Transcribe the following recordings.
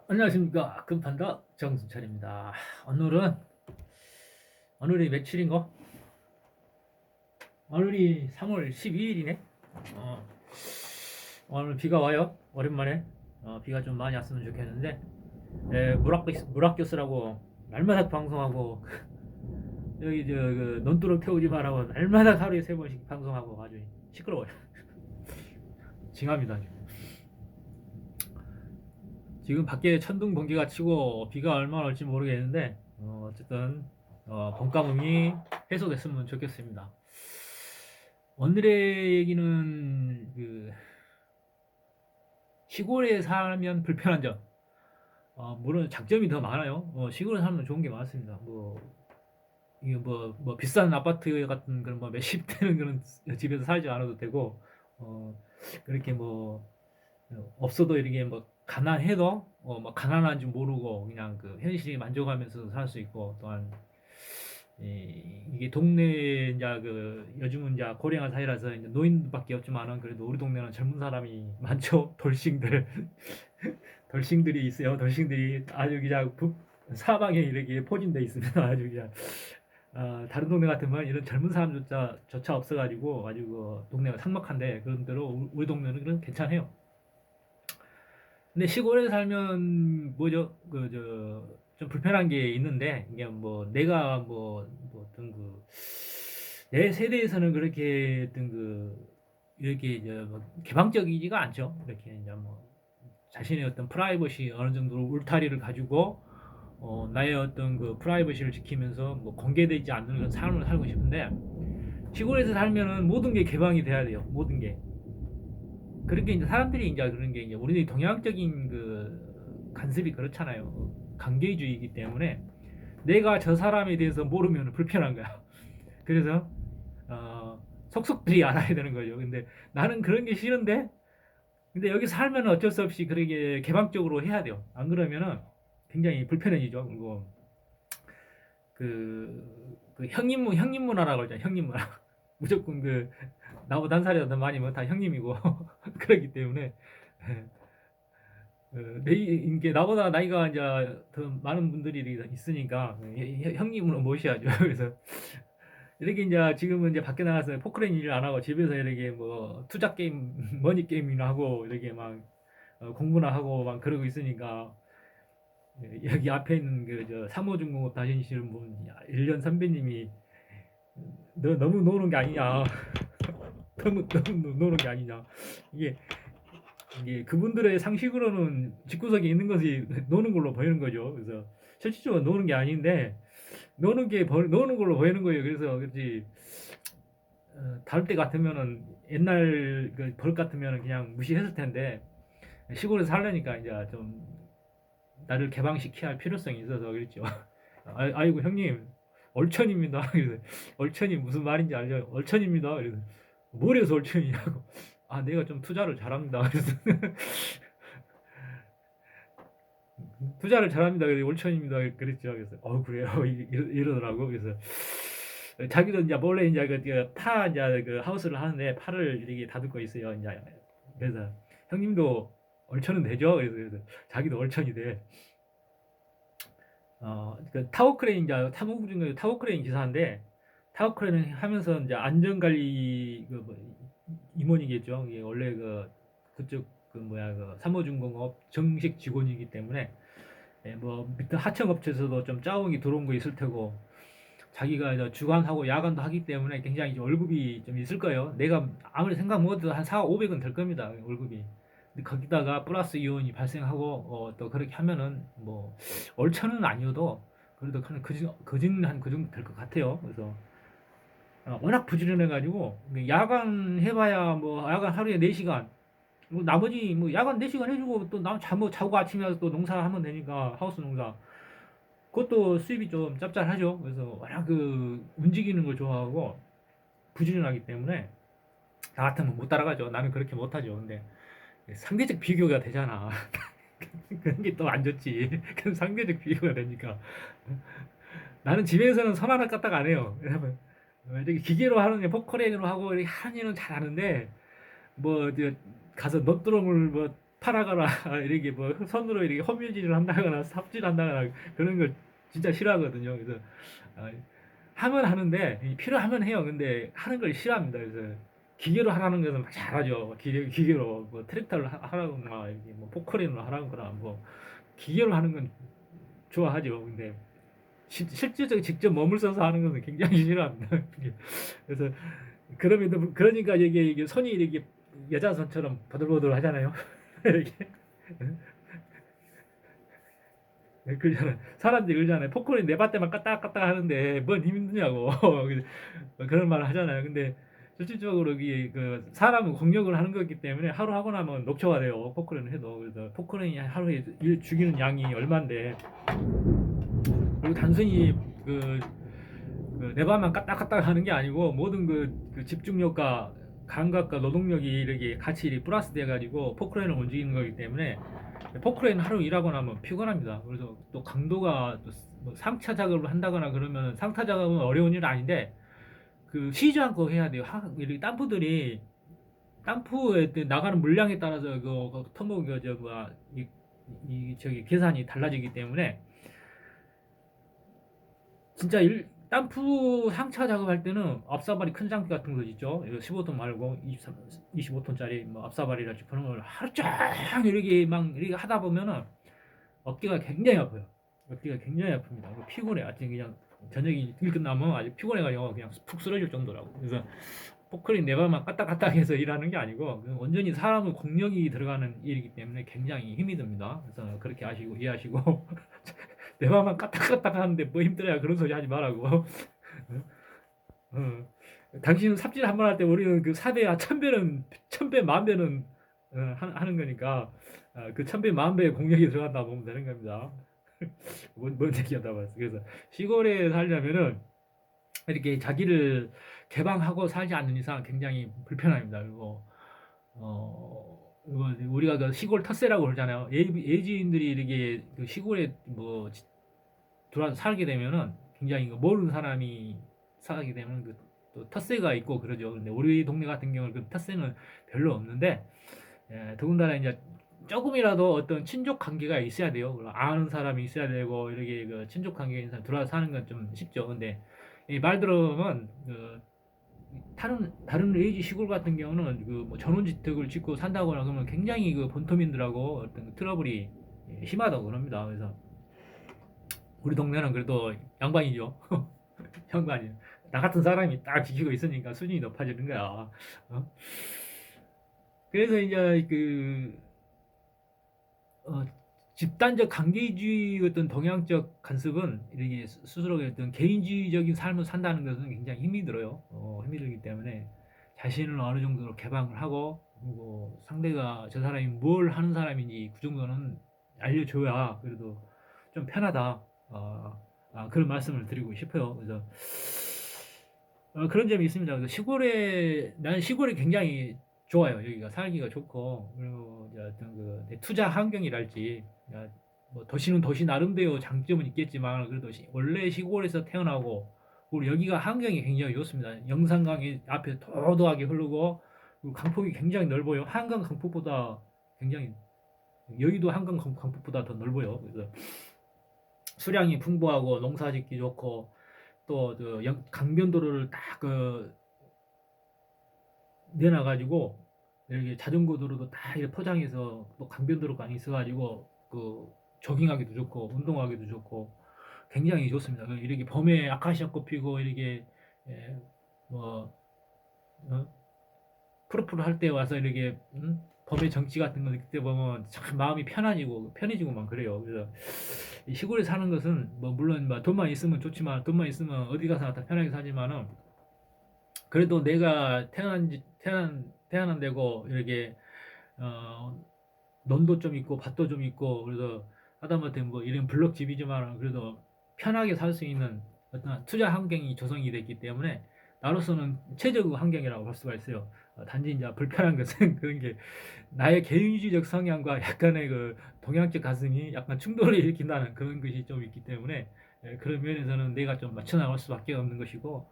안녕하십니까. 금판다 정순철입니다. 오늘이 며칠인가? 오늘이 3월 12일이네. 오늘 비가 와요. 오랜만에. 비가 좀 많이 왔으면 좋겠는데, 무락교스라고 날마다 방송하고 여기 그 논두렁 태우지 말라고 날마다 하루에 3번씩 방송하고 아주 시끄러워요. 징합니다. 지금 밖에 천둥 번개가 치고 비가 얼마나 올지 모르겠는데, 어쨌든 봄가뭄이 해소됐으면 좋겠습니다. 오늘의 얘기는 시골에 살면 불편한 점. 물론 장점이 더 많아요. 시골에 살면 좋은 게 많습니다. 이게 비싼 아파트 같은 그런 몇십 대는 그런 집에서 살지 않아도 되고, 그렇게 없어도 이렇게 가난해도 가난한 줄 모르고 그냥 그 현실에 만족하면서 살 수 있고, 또한 이게 동네 이제 요즘은 이제 고령화 사회라서 이제 노인밖에 없지만은 그래도 우리 동네는 젊은 사람이 많죠. 돌싱들이 있어요. 돌싱들이 아주 그냥 사방에 이렇게 포진돼 있습니다. 아주 그냥 다른 동네 같으면 이런 젊은 사람조차 없어가지고 아주 그 동네가 삭막한데, 그런 대로 우리 동네는 그런 괜찮아요. 근데 시골에 살면 뭐죠? 좀 불편한 게 있는데, 이게 내가 어떤 내 세대에서는 그렇게 어떤 이렇게 이제 개방적이지가 않죠. 이렇게 이제 자신의 어떤 프라이버시 어느 정도 울타리를 가지고 나의 어떤 그 프라이버시를 지키면서 공개되지 않는 그런 삶을 살고 싶은데, 시골에서 살면은 모든 게 개방이 돼야 돼요. 모든 게. 그렇게 이제 사람들이 이제 그런 게 이제 우리 동양적인 그 간섭이 그렇잖아요. 관계주의이기 때문에 내가 저 사람에 대해서 모르면 불편한 거야. 그래서 속속들이 알아야 되는 거죠. 근데 나는 그런 게 싫은데, 근데 여기 살면 어쩔 수 없이 그렇게 개방적으로 해야 돼요. 안 그러면은 굉장히 불편해지죠. 그리고 그 형님 문화라고 하잖아요. 형님 문화. 무조건 나보다 한 살이라도 많이면 다 형님이고 그렇기 때문에 이게 나보다 나이가 이제 더 많은 분들이 있으니까 형님으로 모셔야죠. 그래서 이렇게 이제 지금은 이제 밖에 나가서 포크레인 일을 안 하고 집에서 이렇게 투자 게임, 머니 게임이나 하고 이렇게 막 공부나 하고 막 그러고 있으니까, 여기 앞에 있는 저 삼호중공업 다니시는 분 1년 선배님이 너 너무 노는 게 아니냐. 너무 노는 게 아니냐. 이게 이게 그분들의 상식으로는 집구석에 있는 것이 노는 걸로 보이는 거죠. 그래서 실질적으로 노는 게 아닌데 노는 걸로 보이는 거예요. 그래서 그렇지, 다를 때 같으면은 옛날 그 버릇 같으면은 그냥 무시했을 텐데, 시골에서 살려니까 이제 좀 나를 개방시켜야 할 필요성이 있어서 그랬죠. 아이고 형님, 얼천입니다. 그래서 얼천이 무슨 말인지 알죠? 얼천입니다. 그래서 뭘해서 얼천이냐고. 아, 내가 좀 투자를 잘합니다. 그래서 투자를 잘합니다. 그래서 올천입니다. 그랬죠. 그래서 그래요. 이러더라고. 그래서 자기도 이제 몰래 이제 파 이제 그 하우스를 하는데 파를 이렇게 다듬고 있어요. 이제 그래서 형님도 얼천은 되죠. 그래서 자기도 얼천이 돼. 그 타워크레인 이제 탐험 중에 타워크레인 기사인데, 타워크레인 하면서 이제 안전관리 임원이겠죠. 이게 원래 그쪽 삼호중공업 정식 직원이기 때문에, 밑에 하청업체에서도 좀 짜응이 들어온 거 있을 테고, 자기가 이제 주간하고 야간도 하기 때문에 굉장히 이제 월급이 좀 있을 거예요. 내가 아무리 생각 못해도 한 4, 500은 될 겁니다. 월급이. 근데 거기다가 플러스 이온이 발생하고 또 그렇게 하면은 얼천은 아니어도 그래도 거진 그 정도 될 것 같아요. 그래서 워낙 부지런해가지고 야간 해봐야 야간 하루에 4시간, 나머지 야간 4시간 해주고 또 자고 아침에 와서 또 농사하면 되니까, 하우스 농사. 그것도 수입이 좀 짭짤하죠. 그래서 워낙 움직이는 걸 좋아하고 부지런하기 때문에 나 같으면 못 따라가죠. 나는 그렇게 못하죠. 근데 상대적 비교가 되잖아. 그런 게 또 안 좋지. 그럼 상대적 비교가 되니까. 나는 집에서는 선 하나 까딱 안 해요. 왜냐면 이렇게 기계로 하는 포커레인으로 하고 이렇게 하는 일은 잘 하는데, 이제 가서 넛드렁을 팔아가라 이렇게 뭐 손으로 이렇게 헛물질을 한다거나 삽질을 한다거나 그런 걸 진짜 싫어하거든요. 그래서 아, 하면 하는데 필요하면 해요. 근데 하는 걸 싫어합니다. 그래서 기계로 하라는 것은 잘하죠. 기계로 뭐 트랙터를 하라거나 이렇게 뭐 포크레인으로 하라거나 뭐 기계로 하는 건 좋아하죠. 근데 실질적으로 직접 몸을 써서 하는 것은 굉장히 싫어합니다. 그래서 그러니까 이게 손이 이렇게 여자 손처럼 버들버들 하잖아요. 이렇게 그러잖아요. 사람들이 그러잖아요. 포크레인 네바때만 까딱까딱 하는데 뭔 힘드냐고 그런 말을 하잖아요. 근데 실질적으로 그 사람은 공력을 하는 거기 때문에 하루 하고 나면 녹초가 돼요. 포크레인 해도. 그래서 포크레인이 하루에 일 죽이는 양이 얼마인데, 그리고 단순히 그, 그 레바만 까딱까딱 하는 게 아니고 모든 그 집중력과 감각과 노동력이 이렇게 같이 이렇게 플러스 돼 가지고 포크레인을 움직이는 거기 때문에 포크레인 하루 일하고 나면 피곤합니다. 그래서 또 강도가 또뭐 상차 작업을 한다거나 그러면 상타 작업은 어려운 일은 아닌데 그 쉬지 않고 해야 돼요. 이렇게 덤프들이 덤프에 나가는 물량에 따라서 그 터보 그저 뭐야 이 저기 계산이 달라지기 때문에 진짜 덤프 상차 작업할 때는 앞사발이 큰 장비 같은 거 있죠. 15톤 말고 25톤짜리 뭐 앞사발이라 그런 걸 하루 종일 이렇게 막 이렇게 하다 보면은 어깨가 굉장히 아파요. 어깨가 굉장히 아픕니다. 피곤해. 아침 그냥 저녁이 일 끝나면 아주 피곤해가지고 그냥 푹 쓰러질 정도라고. 그래서 포크레인 네 발만 까딱까딱해서 일하는 게 아니고 완전히 사람의 공력이 들어가는 일이기 때문에 굉장히 힘이 듭니다. 그래서 그렇게 아시고 이해하시고 내 발만 까딱까딱 하는데 뭐 힘들어야 그런 소리 하지 말라고. 어. 당신은 삽질 한 번 할 때 우리는 그 사배야 천배 만배는 하는 거니까 그 천배 만배의 공력이 들어간다 보면 되는 겁니다. 뭔 얘기하다 봤어. 그래서 시골에 살려면은 이렇게 자기를 개방하고 살지 않는 이상 굉장히 불편합니다. 그리고 우리가 그 시골 텃세라고 그러잖아요. 예지인들이 이렇게 그 시골에 뭐 들어와서 살게 되면은 굉장히 그 모르는 사람이 살게 되면 또 텃세가 있고 그러죠. 근데 우리 동네 같은 경우는 그 텃세는 별로 없는데, 더군다나 이제 조금이라도 어떤 친족 관계가 있어야 돼요. 아는 사람이 있어야 되고 이렇게 그 친족 관계가 있는 사람 들어와서 사는 건 좀 쉽죠. 근데 이 말 들어보면 그 다른 레이지 시골 같은 경우는 그 뭐 전원주택을 짓고 산다거나 그러면 굉장히 그 본토민들하고 어떤 그 트러블이 심하다고 그럽니다. 그래서 우리 동네는 그래도 양반이죠. 양반이. 나 같은 사람이 딱 지키고 있으니까 수준이 높아지는 거야. 어? 그래서 이제 어, 집단적 관계주의 어떤 동양적 간섭은 이렇게 스스로의 어떤 개인주의적인 삶을 산다는 것은 굉장히 힘이 들어요. 힘이 들기 때문에 자신을 어느 정도로 개방을 하고, 그리고 상대가 저 사람이 뭘 하는 사람인지 그 정도는 알려줘야 그래도 좀 편하다. 그런 말씀을 드리고 싶어요. 그래서 그런 점이 있습니다. 그래서 나는 시골이 굉장히 좋아요. 여기가 살기가 좋고, 그리고 이제 어떤 그 투자 환경이랄지, 뭐 도시는 도시 나름대로 장점은 있겠지만, 그래도 원래 시골에서 태어나고, 그리고 여기가 환경이 굉장히 좋습니다. 영산강이 앞에 도도하게 흐르고, 그리고 강폭이 굉장히 넓어요. 한강 강폭보다 굉장히, 여기도 한강 강폭보다 더 넓어요. 그래서 수량이 풍부하고 농사짓기 좋고, 또 강변도로를 딱그 내놔가지고 이렇게 자전거 도로도 다 이렇게 포장해서 또 강변도로가 안 있어가지고 그 조깅하기도 좋고 운동하기도 좋고 굉장히 좋습니다. 이렇게 봄에 아카시아 꽃 피고 이렇게 뭐 어? 푸르푸르 할 때 와서 이렇게 봄의 정치 같은 거 느낄 때 보면 참 마음이 편해지고만 그래요. 그래서 이 시골에 사는 것은 뭐 물론 뭐 돈만 있으면 좋지만, 돈만 있으면 어디 가서나 다 편하게 사지만은 그래도 내가 태어난 데고 이렇게 어, 논도 좀 있고 밭도 좀 있고, 그래서 하다못해 뭐 이런 블럭집이지만 그래도 편하게 살 수 있는 어떤 투자 환경이 조성이 됐기 때문에 나로서는 최적 환경이라고 볼 수가 있어요. 단지 이제 불편한 것은 그런 게 나의 개인주의적 성향과 약간의 그 동양적 가슴이 약간 충돌을 일으킨다는 그런 것이 좀 있기 때문에, 그런 면에서는 내가 좀 맞춰 나갈 수밖에 없는 것이고,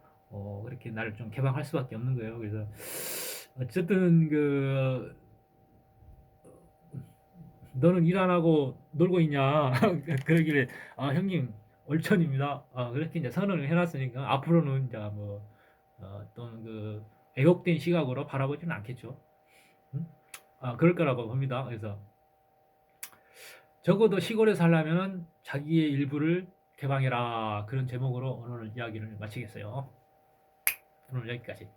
그렇게 나를 좀 개방할 수밖에 없는 거예요. 그래서 어쨌든 너는 일 안 하고 놀고 있냐? 그러길래 아 형님 얼천입니다. 그렇게 이제 선언을 해놨으니까 앞으로는 이제 뭐 또는 그 왜곡된 시각으로 바라보지는 않겠죠. 음? 그럴 거라고 봅니다. 그래서 적어도 시골에 살려면은 자기의 일부를 개방해라 그런 제목으로 오늘 이야기를 마치겠어요. 오늘 여기까지.